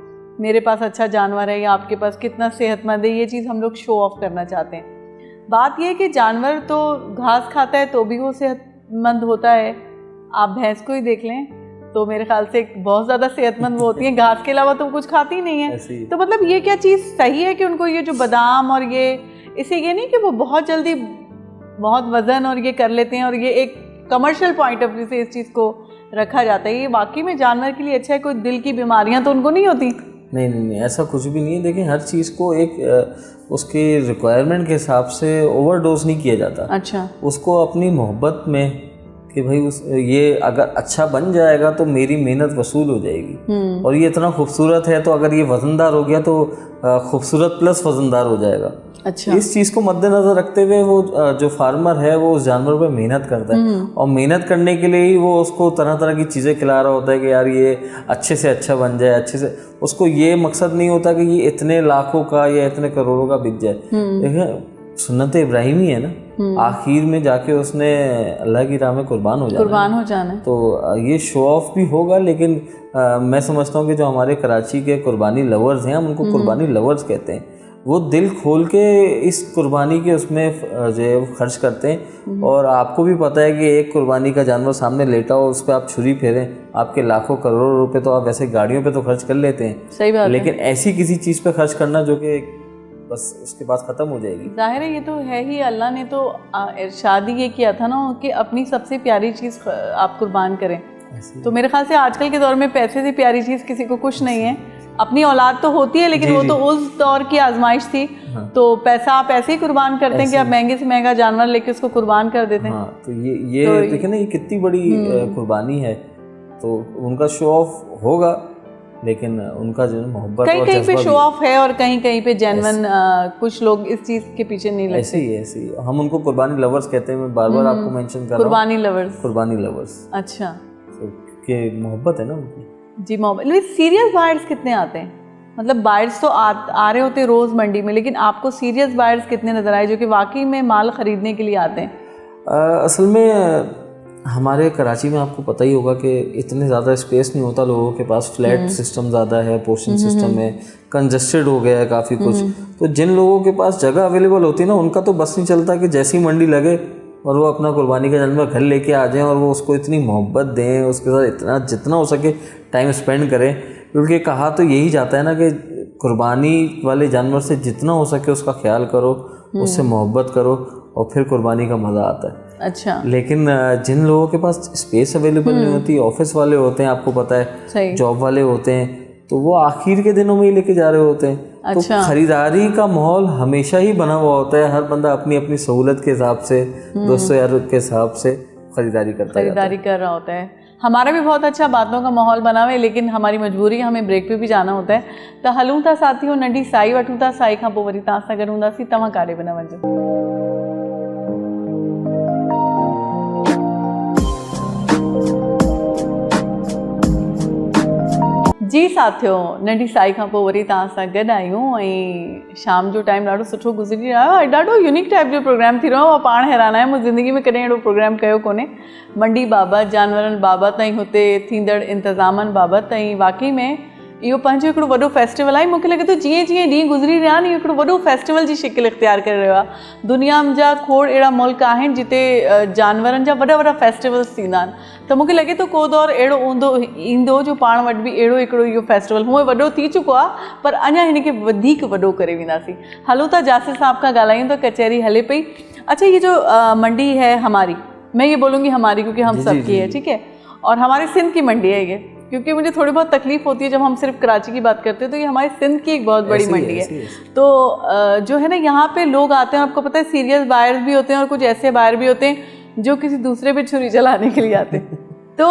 मेरे पास अच्छा जानवर है या आपके पास कितना सेहतमंद है, ये चीज़ हम लोग शो ऑफ करना चाहते हैं। बात यह है कि जानवर तो घास खाता है तो भी वो सेहतमंद होता है। आप भैंस को ही देख लें तो मेरे ख्याल से बहुत ज़्यादा सेहतमंद वो होती है, घास के अलावा तो कुछ खाती ही नहीं है। तो मतलब ये क्या चीज़ सही है कि उनको ये जो बादाम और ये, इससे ये नहीं कि वो बहुत जल्दी बहुत वज़न और ये कर लेते हैं, और ये एक कमर्शियल पॉइंट ऑफ व्यू से इस चीज़ को रखा जाता है, ये वाकई में जानवर के लिए अच्छा है? कोई दिल की बीमारियां तो उनको नहीं होती? नहीं, ऐसा कुछ भी नहीं है। देखिए, हर चीज़ को एक उसके रिक्वायरमेंट के हिसाब से ओवरडोज नहीं किया जाता। अच्छा, उसको अपनी मोहब्बत में कि भाई ये अगर अच्छा बन जाएगा तो मेरी मेहनत वसूल हो जाएगी, और ये इतना खूबसूरत है तो अगर ये वज़नदार हो गया तो खूबसूरत प्लस वज़नदार हो जाएगा। अच्छा, इस चीज़ को मद्देनज़र रखते हुए वो जो फार्मर है वो उस जानवर पे मेहनत करता है, और मेहनत करने के लिए ही वो उसको तरह तरह की चीज़ें खिला रहा होता है कि यार ये अच्छे से अच्छा बन जाए, अच्छे से। उसको ये मकसद नहीं होता कि ये इतने लाखों का या इतने करोड़ों का बिक जाए। देखिए, सुन्नत इब्राहिमी है ना, आखिर में जाके उसने अल्लाह की राह में कुर्बान हो जाना है। तो ये शो ऑफ भी होगा, लेकिन मैं समझता हूँ कि जो हमारे कराची के कुर्बानी लवर्स हैं, हम उनको कुर्बानी लवर्स कहते हैं, वो दिल खोल के इस कुर्बानी के उसमें जो है खर्च करते हैं। और आपको भी पता है कि एक कुर्बानी का जानवर सामने लेटा हो, उस पर आप छुरी फेरें, आपके लाखों करोड़ों रुपए तो आप वैसे गाड़ियों पे तो खर्च कर लेते हैं। सही बात लेकिन ऐसी किसी चीज़ पे खर्च करना जो कि बस उसके बाद ख़त्म हो जाएगी। जाहिर है ये तो है ही, अल्लाह ने तो इरशाद ही ये किया था ना कि अपनी सबसे प्यारी चीज़ आप कुर्बान करें। तो मेरे ख्याल से आजकल के दौर में पैसे से प्यारी चीज़ किसी को कुछ नहीं है। अपनी औलाद तो होती है, लेकिन वो तो उस दौर की आजमाइश थी। तो पैसा आप ऐसे ही कुर्बान करते हैं कि आप महंगे से महंगा जानवर लेके उसको कुर्बान कर देते हैं। तो ये देखिए ना, ये कितनी बड़ी कुर्बानी है। तो उनका शो ऑफ होगा, लेकिन उनका जो मोहब्बत कहीं पे शो ऑफ है और कहीं पे जेन्युइन कुछ लोग इस चीज़ के पीछे नहीं लगते। ऐसी हम उनको कुर्बानी लवर्स कहते हैं। मैं बार बार आपको मेंशन कर रहा हूं, कुर्बानी लवर्स। अच्छा, कि मोहब्बत है ना उनकी। जी, मोहब्बत। सीरियस बायर्स कितने आते हैं? मतलब बायर्स तो आ रहे होते रोज़ मंडी में, लेकिन आपको सीरियस बायर्स कितने नज़र आए जो कि वाकई में माल ख़रीदने के लिए आते हैं? असल में हमारे कराची में आपको पता ही होगा कि इतने ज़्यादा स्पेस नहीं होता लोगों के पास, फ्लैट सिस्टम ज़्यादा है, पोर्शन सिस्टम है, कंजस्टेड हो गया है काफ़ी कुछ। तो जिन लोगों के पास जगह अवेलेबल होती है ना, उनका तो बस नहीं चलता कि जैसी मंडी लगे और वो अपना कुर्बानी का जानवर घर लेके आ जाएं और वो उसको इतनी मोहब्बत दें, उसके साथ इतना जितना हो सके टाइम स्पेंड करें। क्योंकि कहा तो यही जाता है ना कि कुर्बानी वाले जानवर से जितना हो सके उसका ख्याल करो, उससे मोहब्बत करो, और फिर कुर्बानी का मज़ा आता है। अच्छा, लेकिन जिन लोगों के पास स्पेस अवेलेबल नहीं होती, ऑफिस वाले होते हैं, आपको पता है, जॉब वाले होते हैं, तो वो आखिर के दिनों में ही लेके जा रहे होते हैं। तो खरीदारी का माहौल हमेशा ही बना हुआ होता है। हर बंदा अपनी अपनी सहूलत के हिसाब से, दोस्तों यारों के हिसाब से खरीदारी कर रहा होता है। हमारा भी बहुत अच्छा बातों का माहौल बना हुआ है, लेकिन हमारी मजबूरी है, हमें ब्रेक पे भी जाना होता है। तो हलूं था साथियों, नंढी साई वठूं था, साई खां पोइ वरी तव्हां सां गॾु हूंदासीं। तव्हां काॾे बि न वञो। जी साथियों, नंढी साई खां पोइ वरी तव्हां सां गॾु आहियूं ऐं शाम जो टाइम ॾाढो सुठो गुज़री रहियो आहे। ॾाढो यूनिक टाइप जो प्रोग्राम थी रहियो आहे। पाण हैरान आहियां, मूं ज़िंदगी में कॾहिं अहिड़ो प्रोग्राम कयो कोन्हे। मंडी बाबति, जानवरनि बाबति ऐं हुते थींदड़ इंतज़ामनि बाबति। ऐं वाकई में इहो पंहिंजो हिकिड़ो वॾो फेस्टिवल आहे। मूंखे लॻे थो जीअं जीअं ॾींहं गुज़री रहिया आहिनि, इहो हिकिड़ो वॾो फेस्टिवल जी शिकिल इख़्तियार करे रहियो आहे। दुनिया जा खोड़ अहिड़ा मुल्क आहिनि जिते जानवरनि जा वॾा वॾा फेस्टिवल्स थींदा आहिनि। त मूंखे लॻे थो को दौर अहिड़ो ईंदो जो पाण वटि बि अहिड़ो हिकिड़ो इहो फेस्टिवल हूअं वॾो थी चुको आहे, पर अञा हिन खे वधीक वॾो करे वेंदासीं। हलो था जासिर साहब खां ॻाल्हायूं त कचहरी हले पई। अच्छा, ये जो मंडी है हमारी, मैं ये बोलूँगी हमारी क्योंकि हम सब की है, ठीक है, और हमारे सिंध की मंडी है ये, क्योंकि मुझे थोड़ी बहुत तकलीफ होती है जब हम सिर्फ कराची की बात करते हैं। तो ये हमारे सिंध की एक बहुत बड़ी मंडी है। तो जो है ना, यहाँ पे लोग आते हैं, आपको पता है सीरियस बायर्स भी होते हैं और कुछ ऐसे बायर भी होते हैं जो किसी दूसरे पे छुरी चलाने के लिए आते हैं। तो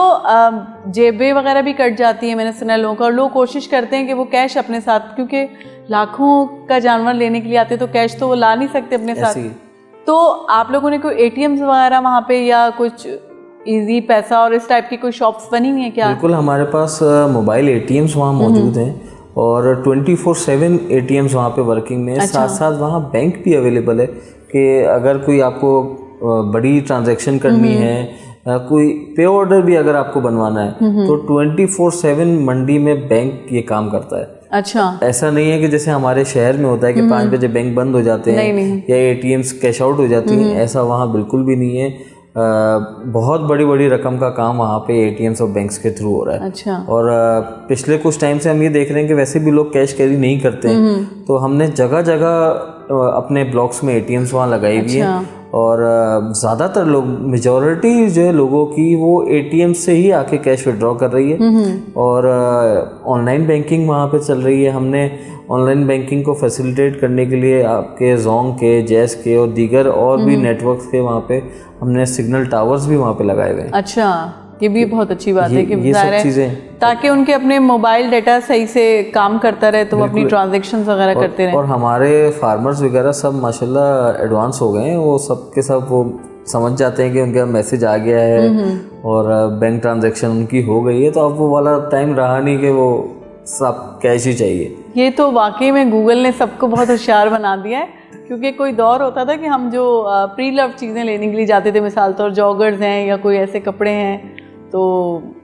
जेबें वगैरह भी कट जाती है, मैंने सुना लोगों का। और लोग कोशिश करते हैं कि वो कैश अपने साथ, क्योंकि लाखों का जानवर लेने के लिए आते तो कैश तो वो ला नहीं सकते अपने साथ। तो आप लोगों ने कोई ATMs वगैरह वहाँ पे या कुछ इजी पैसा और इस टाइप की कोई शॉप्स बनी हुई है क्या? बिल्कुल, हमारे पास मोबाइल ATMs वहाँ मौजूद हैं और 24/7 ATMs वहाँ पे वर्किंग में। साथ साथ वहाँ बैंक भी अवेलेबल है कि अगर कोई आपको बड़ी ट्रांजैक्शन करनी है, कोई पे ऑर्डर भी अगर आपको बनवाना है, तो 24/7 मंडी में बैंक ये काम करता है। अच्छा, ऐसा नहीं है कि जैसे हमारे शहर में होता है कि 5 बजे बैंक बंद हो जाते हैं या ATMs कैश आउट हो जाती हैं, ऐसा वहाँ बिल्कुल भी नहीं है। बहुत बड़ी बड़ी रकम का काम वहाँ पे ATMs और बैंक्स के थ्रू हो रहा है। अच्छा। और पिछले कुछ टाइम से हम ये देख रहे हैं कि वैसे भी लोग कैश कैरी नहीं करते हैं, तो हमने जगह जगह अपने ब्लॉक्स में ATMs वहाँ लगाई हुई है। और ज़्यादातर लोग, मेजॉरिटी जो है लोगों की, वो ATM से ही आके कैश विड्रॉ कर रही है। और ऑनलाइन बैंकिंग वहाँ पे चल रही है। हमने ऑनलाइन बैंकिंग को फैसिलिटेट करने के लिए आपके जोंग के, जैस के और दीगर और भी नेटवर्क्स के वहाँ पे हमने सिग्नल टावर्स भी वहाँ पे लगाए हुए हैं। अच्छा, ये भी बहुत अच्छी बात है कि ये सब चीज़ें, ताकि उनके अपने मोबाइल डेटा सही से काम करता रहे, तो वो अपनी ट्रांजैक्शंस वगैरह करते रहे। और हमारे फार्मर्स वगैरह सब माशाल्लाह एडवांस हो गए हैं। वो सब के सब वो समझ जाते हैं कि उनका मैसेज आ गया है और बैंक ट्रांजैक्शन उनकी हो गई है, तो अब वो वाला टाइम रहा नहीं कि वो सब कैश ही चाहिए। ये तो वाकई में गूगल ने सबको बहुत होशियार बना दिया है, क्योंकि कोई दौर होता था कि हम जो प्री लव चीज़ें लेने के लिए जाते थे, मिसाल तौर जॉगर्स हैं या कोई ऐसे कपड़े हैं, तो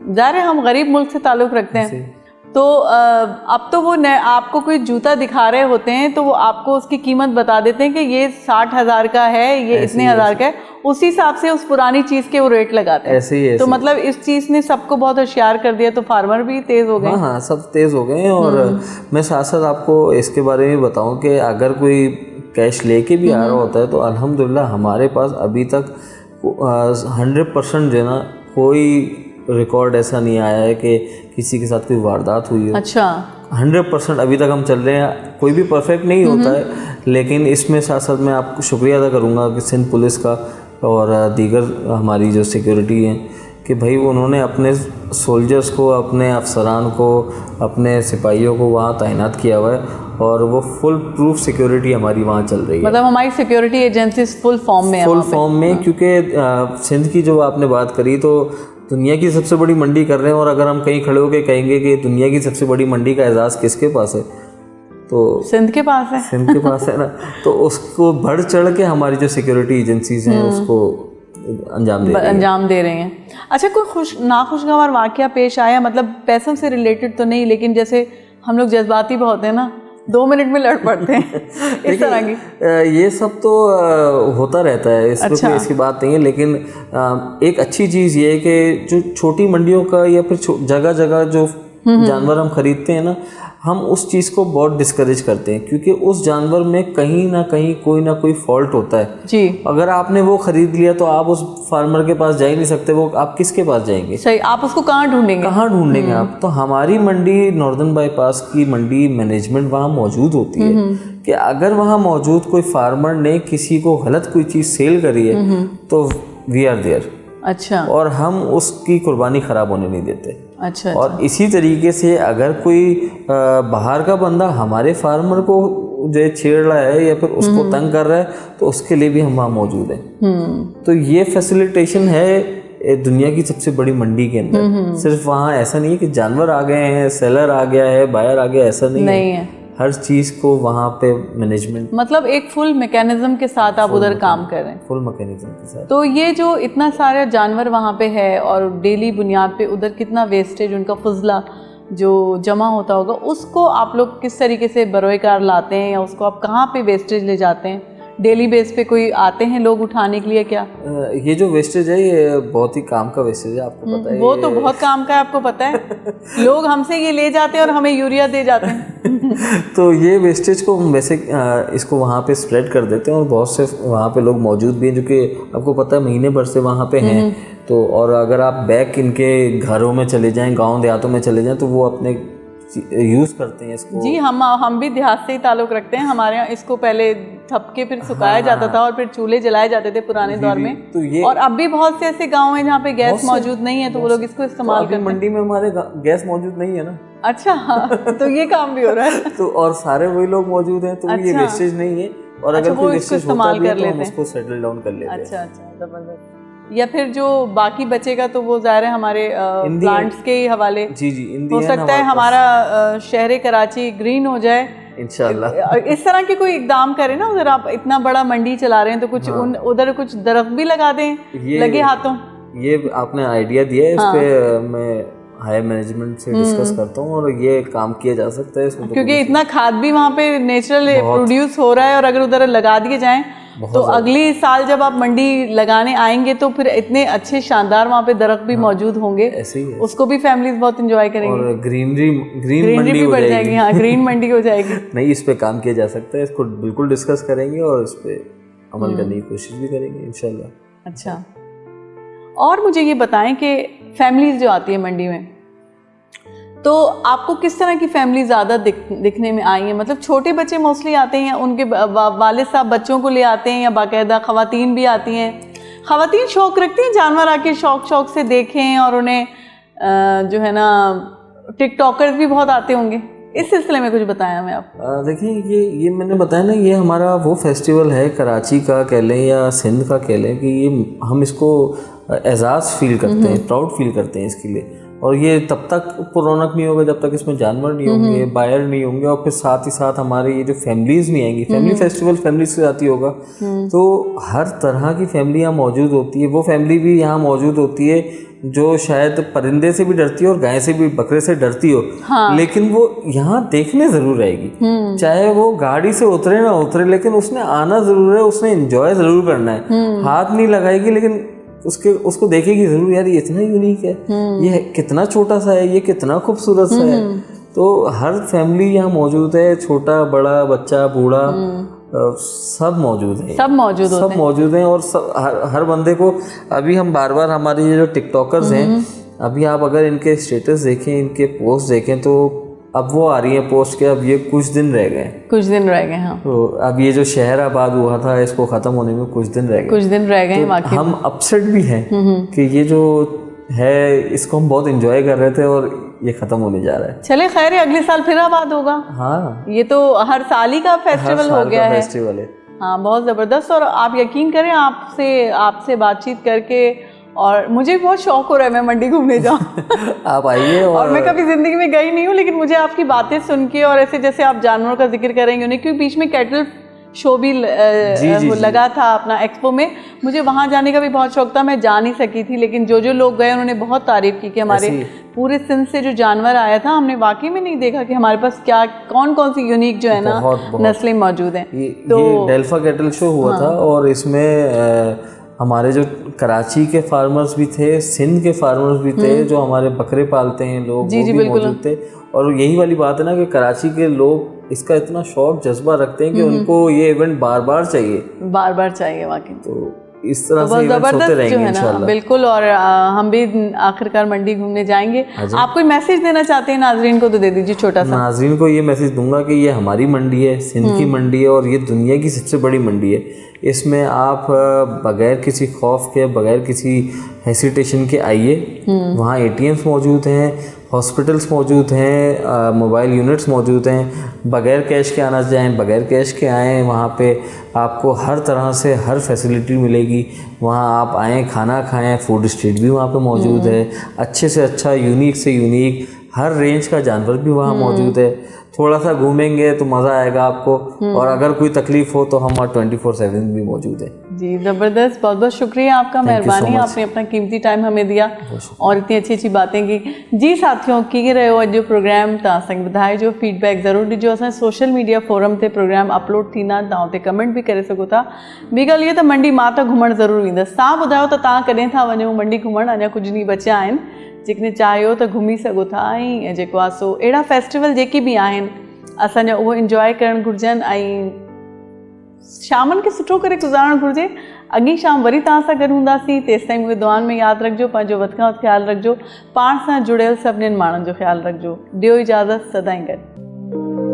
ज़ाहिर हम गरीब मुल्क से ताल्लुक़ रखते हैं, तो अब तो वो आपको कोई जूता दिखा रहे होते हैं तो वो आपको उसकी कीमत बता देते हैं कि ये 60,000 का है, ये इतने हज़ार का है, उसी हिसाब से उस पुरानी चीज़ के वो रेट लगाते हैं। ऐसे तो मतलब इस चीज़ ने सबको बहुत होशियार कर दिया, तो फार्मर भी तेज़ हो गए। हाँ, सब तेज़ हो गए हैं। और मैं साथ साथ आपको इसके बारे में बताऊँ कि अगर कोई कैश लेके भी आ रहा होता है तो अल्हम्दुलिल्लाह हमारे पास अभी तक 100% जो है ना, कोई रिकॉर्ड ऐसा नहीं आया है कि किसी के साथ कोई वारदात हुई हो। अच्छा, 100% अभी तक हम चल रहे हैं। कोई भी परफेक्ट नहीं होता है, लेकिन इसमें साथ साथ मैं आपको शुक्रिया अदा करूँगा कि सिंध पुलिस का और दीगर हमारी जो सिक्योरिटी हैं कि भाई उन्होंने अपने सोल्जर्स को, अपने अफसरान को, अपने सिपाहियों को वहाँ तैनात किया हुआ है और वो फुल प्रूफ सिक्योरिटी हमारी वहाँ चल रही है। मतलब हमारी सिक्योरिटी एजेंसीज फुल फॉर्म में है, फुल फॉर्म में, क्योंकि सिंध की जो आपने बात करी तो दुनिया की सबसे बड़ी मंडी कर रहे हैं, और अगर हम कहीं खड़े होकर कहेंगे कि दुनिया की सबसे बड़ी मंडी का एजाज़ किसके पास है, तो सिंध के पास है। सिंध के पास है ना, तो उसको बढ़ चढ़ के हमारी जो सिक्योरिटी एजेंसीज हैं उसको अंजाम दे रही हैं। अच्छा, कोई नाखुशगवार वाक़या पेश आया, मतलब पैसों से रिलेटेड तो नहीं, लेकिन जैसे हम लोग जज्बाती बहुत हैं ना, 2 मिनट में लड़ पड़ते हैं इस तरह की? ये सब तो होता रहता है, इसमें कोई इसकी बात नहीं है। लेकिन एक अच्छी चीज़ ये है कि जो छोटी मंडियों का या फिर जगह जगह जो जानवर हम खरीदते हैं ना, हम उस चीज़ को बहुत डिस्करेज करते हैं, क्योंकि उस जानवर में कहीं ना कहीं कोई ना कोई फॉल्ट होता है जी। अगर आपने वो खरीद लिया तो आप उस फार्मर के पास जा ही नहीं सकते, वो आप किसके पास जाएंगे? सही, आप उसको कहाँ ढूंढेंगे आप? तो हमारी मंडी, नॉर्दर्न बाईपास की मंडी मैनेजमेंट वहाँ मौजूद होती है कि अगर वहाँ मौजूद कोई फार्मर ने किसी को गलत कोई चीज़ सेल करी है तो वी आर देयर। अच्छा। और हम उसकी कुर्बानी ख़राब होने नहीं देते। अच्छा। और इसी तरीके से अगर कोई बाहर का बंदा हमारे फार्मर को जो छेड़ रहा है या फिर उसको तंग कर रहा है तो उसके लिए भी हम वहाँ मौजूद हैं। तो ये फैसिलिटेशन है दुनिया की सबसे बड़ी मंडी के अंदर। सिर्फ वहाँ ऐसा नहीं है कि जानवर आ गए हैं, सेलर आ गया है, बायर आ गया, ऐसा नहीं है। हर चीज़ को वहाँ पे मैनेजमेंट, मतलब एक फुल मैकेनिज्म के साथ आप उधर काम कर रहे हैं। फुल मैकेनिज्म के साथ। तो ये जो इतना सारे जानवर वहाँ पे है और डेली बुनियाद पे उधर कितना वेस्टेज, उनका फजला जो जमा होता होगा, उसको आप लोग किस तरीके से बरोएकार लाते हैं या उसको आप कहाँ पे वेस्टेज ले जाते हैं? डेली बेस पे कोई आते हैं लोग उठाने के लिए क्या? ये जो वेस्टेज है ये बहुत ही काम का वेस्टेज है, आपको पता है। वो तो बहुत काम का है, आपको पता है। लोग हमसे ये ले जाते हैं और हमें यूरिया दे जाते हैं। तो ये वेस्टेज को हम वैसे इसको वहाँ पे स्प्रेड कर देते हैं और बहुत से वहाँ पे लोग मौजूद भी हैं जो कि आपको पता है महीने भर से वहाँ पे हैं। तो और अगर आप बैक इनके घरों में चले जाएं, गाँव देहातों में चले जाएं, तो वो अपने यूज़ करते हैं इसको। जी, हम भी देहात से ही ताल्लुक़ रखते हैं। हमारे यहाँ इसको पहले थपके फिर सुखाया जाता था और फिर चूल्हे जलाए जाते थे पुराने दौर में। तो ये और अब भी बहुत से ऐसे गांव हैं जहाँ पे गैस मौजूद नहीं है, तो वो लोग इसको इस्तेमाल करते हैं। मंडी में हमारे गैस मौजूद नहीं है ना। अच्छा, हाँ, तो ये काम भी हो रहा है। तो और सारे वही लोग मौजूद हैं, तो ये वेस्टेज नहीं है। और अगर कोई वेस्टेज होता भी है तो हम उसको सेटल डाउन कर लेते हैं। अच्छा, जबरदस्त। या फिर जो बाकी बचेगा तो वो ज़ाहिर है हमारे प्लांट्स के ही हवाले। जी, हो सकता है हमारा शहर कराची ग्रीन हो जाए इंशाल्लाह। इस तरह के कोई इकदाम करें ना। उधर आप इतना बड़ा मंडी चला रहे हैं तो कुछ उधर कुछ दरख्त भी लगा दें लगे हाथों। ये आपने आइडिया दिया है, इस पे मैं हायर मैनेजमेंट से डिस्कस करता हूँ और ये काम किया जा सकता है इसमें। क्योंकि इतना खाद भी वहाँ पे नेचुरल प्रोड्यूस हो रहा है और अगर उधर लगा दिए जाएं तो अगली साल जब आप मंडी लगाने आएंगे तो फिर इतने अच्छे शानदार वहाँ पे दरख्त भी मौजूद होंगे। ऐसे ही है। उसको भी फैमिलीज बहुत एंजॉय करेंगी और ग्रीन मंडी भी बढ़ जाएगी। हाँ, ग्रीन मंडी हो जाएगी। नहीं, इस पे काम किया जा सकता है, इसको बिल्कुल डिस्कस करेंगे और इस पे अमल करने की कोशिश भी करेंगे इंशाल्लाह। अच्छा, और मुझे ये बताएं कि फैमिलीज जो आती है मंडी में, तो आपको किस तरह की फैमिली ज़्यादा दिखने में आई है? मतलब छोटे बच्चे मोस्टली आते हैं, उनके वालिद साहब बच्चों को ले आते हैं, या बाकायदा ख़वातीन भी आती हैं? ख़वातीन शौक़ रखती हैं जानवर आके शौक़ से देखें, और उन्हें जो है ना टिकटॉकर्स भी बहुत आते होंगे। इस सिलसिले में कुछ बताया हमें आप। देखिए, ये मैंने बताया ना, ये हमारा वो फेस्टिवल है कराची का कह लें या सिंध का कह लें कि ये हम इसको एजाज़ फील करते हैं, प्राउड फील करते हैं इसके लिए। और ये तब तक रौनक नहीं होगा जब तक इसमें जानवर नहीं होंगे, बायर नहीं होंगे, और फिर साथ ही साथ हमारे ये जो फैमिलीज नहीं आएंगी। फैमिली फेस्टिवल फैमिली से आती होगा, तो हर तरह की फैमिली यहाँ मौजूद होती है। वो फैमिली भी यहाँ मौजूद होती है जो शायद परिंदे से भी डरती हो और गाय से भी, बकरे से डरती हो। हाँ। लेकिन वो यहाँ देखने ज़रूर आएगी, चाहे वो गाड़ी से उतरे ना उतरे, लेकिन उसने आना ज़रूर है, उसने एंजॉय ज़रूर करना है। हाथ नहीं लगाएगी लेकिन उसको देखेगी जरूर, यार ये इतना यूनिक है, ये कितना छोटा सा है, ये कितना खूबसूरत सा है। तो हर फैमिली यहाँ मौजूद है, छोटा बड़ा बच्चा बूढ़ा सब मौजूद है, सब मौजूद हैं। और हर बंदे को अभी हम बार बार हमारे ये जो टिकटॉकर्स हैं, अभी आप अगर इनके स्टेटस देखें, इनके पोस्ट देखें, तो अब वो आ रही है पोस्ट के अब ये कुछ दिन रह गए। हाँ। तो अब ये जो शहर आबाद हुआ था इसको ख़त्म होने में कुछ दिन रह गए। तो हम अपसेट भी हैं कि ये जो है इसको हम बहुत एंजॉय कर रहे थे और ये ख़त्म होने जा रहा है। चले खैर है, अगले साल फिर आबाद होगा। हाँ, ये तो हर साल ही का फेस्टिवल हो गया है। हाँ, बहुत ज़बरदस्त। और आप यकीन करें, आपसे बातचीत करके और मुझे बहुत शौक हो रहा है मैं मंडी घूमने जाऊँ। आप आइए। और मैं कभी ज़िंदगी में गई नहीं हूँ, लेकिन मुझे आपकी बातें सुन के और ऐसे जैसे आप जानवरों का जिक्र करेंगे उन्हें, क्योंकि बीच में कैटल शो भी लगा था अपना एक्सपो में, मुझे वहाँ जाने का भी बहुत शौक था। मैं जा नहीं सकी थी, लेकिन जो लोग गए उन्होंने बहुत तारीफ़ की कि हमारे पूरे सिंध से जो जानवर आया था, हमने वाकई में नहीं देखा कि हमारे पास क्या कौन सी यूनिक जो है ना नस्लें मौजूद हैं। तो डेल्फा कैटल शो हुआ था और इसमें हमारे जो कराची के फार्मर्स भी थे, सिंध के फार्मर्स भी थे, जो हमारे बकरे पालते हैं लोग, वो भी मौजूद थे। और यही वाली बात है ना कि कराची के लोग इसका इतना शौक जज्बा रखते हैं कि उनको ये इवेंट बार बार चाहिए वाकई। तो इस तरह से इवेंट्स होते रहेंगे इंशाल्लाह। बिल्कुल। और हम भी आखिरकार मंडी घूमने जाएंगे। आप कोई मैसेज देना चाहते हैं नाजरीन को तो दे दीजिए छोटा सा। नाजरीन को ये मैसेज दूंगा कि ये हमारी मंडी है, सिंध की मंडी है, और ये दुनिया की सबसे बड़ी मंडी है। इसमें आप बगैर किसी खौफ के, बगैर किसी हेसिटेशन के आइए। वहाँ ATMs मौजूद हैं, हॉस्पिटल्स मौजूद हैं, मोबाइल यूनिट्स मौजूद हैं। बगैर कैश के आना जाएं, बगैर कैश के आएँ, वहाँ पे आपको हर तरह से हर फैसिलिटी मिलेगी। वहाँ आप आएँ, खाना खाएं, फूड स्ट्रीट भी वहाँ पे मौजूद है, अच्छे से अच्छा, यूनिक से यूनिक हर रेंज का जानवर भी वहाँ मौजूद है। थोड़ा सा घूमेंगे तो मज़ा आएगा आपको, और अगर कोई तकलीफ़ हो तो हम 24/7 भी मौजूद है। जी ज़बरदस्त, बहुत बहुत शुक्रिया आपका, मेहरबानी, आपने अपना कीमती टाइम हमें दिया और इतनी अच्छी अच्छी बातें की। जी साथियों, की रहियो अॼु जो प्रोग्राम तव्हां असांखे ॿुधाए जो फीडबैक ज़रूरु ॾिजो। असां सोशल मीडिया फोरम ते प्रोग्राम अपलोड थींदा, तव्हां उते कमेंट भी करे सघो था। ॿी ॻाल्हि इहा त मंडी मां त घुमणु ज़रूरु वेंदसि। तव्हां ॿुधायो त तव्हां कॾहिं था वञो मंडी घुमणु? अञा कुझु ॾींहं बचिया आहिनि, जेकॾहिं चाहियो त घुमी सघो था। ऐं जेको आहे सो अहिड़ा फेस्टिवल जेके बि आहिनि असांजा उहो इंजॉय करणु घुरिजनि, ऐं शामनि खे सुठो करे गुज़ारणु घुरिजे। अॻी शाम वरी तव्हां सां गॾु हूंदासीं। तेसिताईं मूंखे दुआनि में यादि रखिजो, पंहिंजो वधि खां वधि ख़्यालु रखिजो, पाण सां जुड़ियल सभिनीनि माण्हुनि जो ख़्यालु रखिजो। ॾियो इजाज़त, सदाईं गॾु।